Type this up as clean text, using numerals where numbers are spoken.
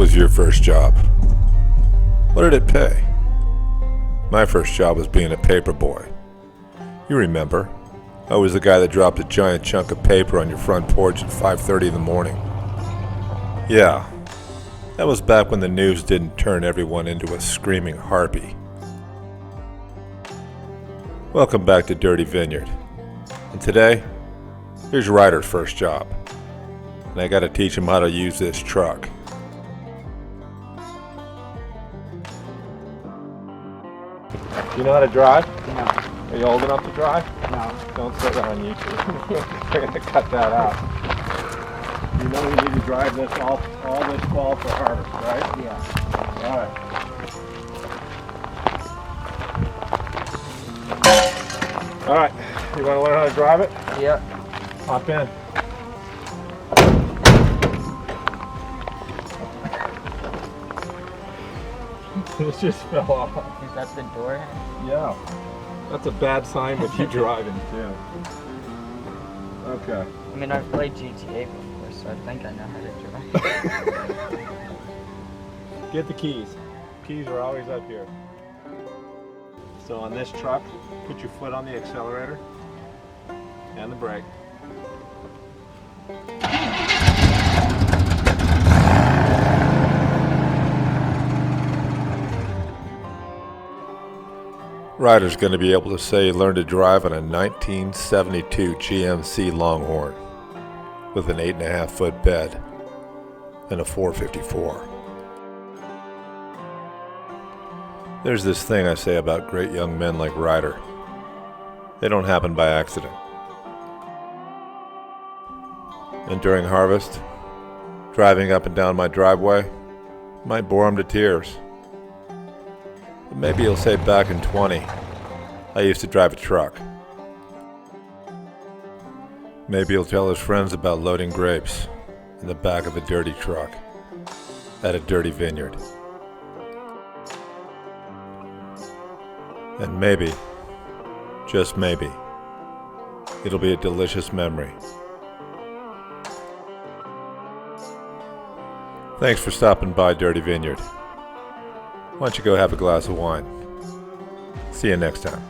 was your first job? What did it pay? My first job was being a paper boy. You remember, I was the guy that dropped a giant chunk of paper on your front porch at 5:30 in the morning. Yeah, that was back when the news didn't turn everyone into a screaming harpy. Welcome back to Dirty Vineyard. And today, here's Ryder's first job. And I gotta teach him how to use this truck. You know how to drive? No. Are you old enough to drive? No. Don't say that on YouTube. We're gonna cut that out. You know you need to drive this all this fall for harvest, right? Yeah. All right. You want to learn how to drive it? Yep. Hop in. This just fell off. Is that the door? Yeah. That's a bad sign with you driving too. Okay. I mean, I've played GTA before, so I think I know how to drive. Get the keys. Keys are always up here. So on this truck, put your foot on the accelerator and the brake. Ryder's going to be able to say he learned to drive on a 1972 GMC Longhorn with an 8.5-foot bed and a 454. There's this thing I say about great young men like Ryder. They don't happen by accident. And during harvest, driving up and down my driveway might bore him to tears. But maybe he'll say back in 20, I used to drive a truck. Maybe he'll tell his friends about loading grapes in the back of a dirty truck at a dirty vineyard. And maybe, just maybe, it'll be a delicious memory. Thanks for stopping by Dirty Vineyard. Why don't you go have a glass of wine? See you next time.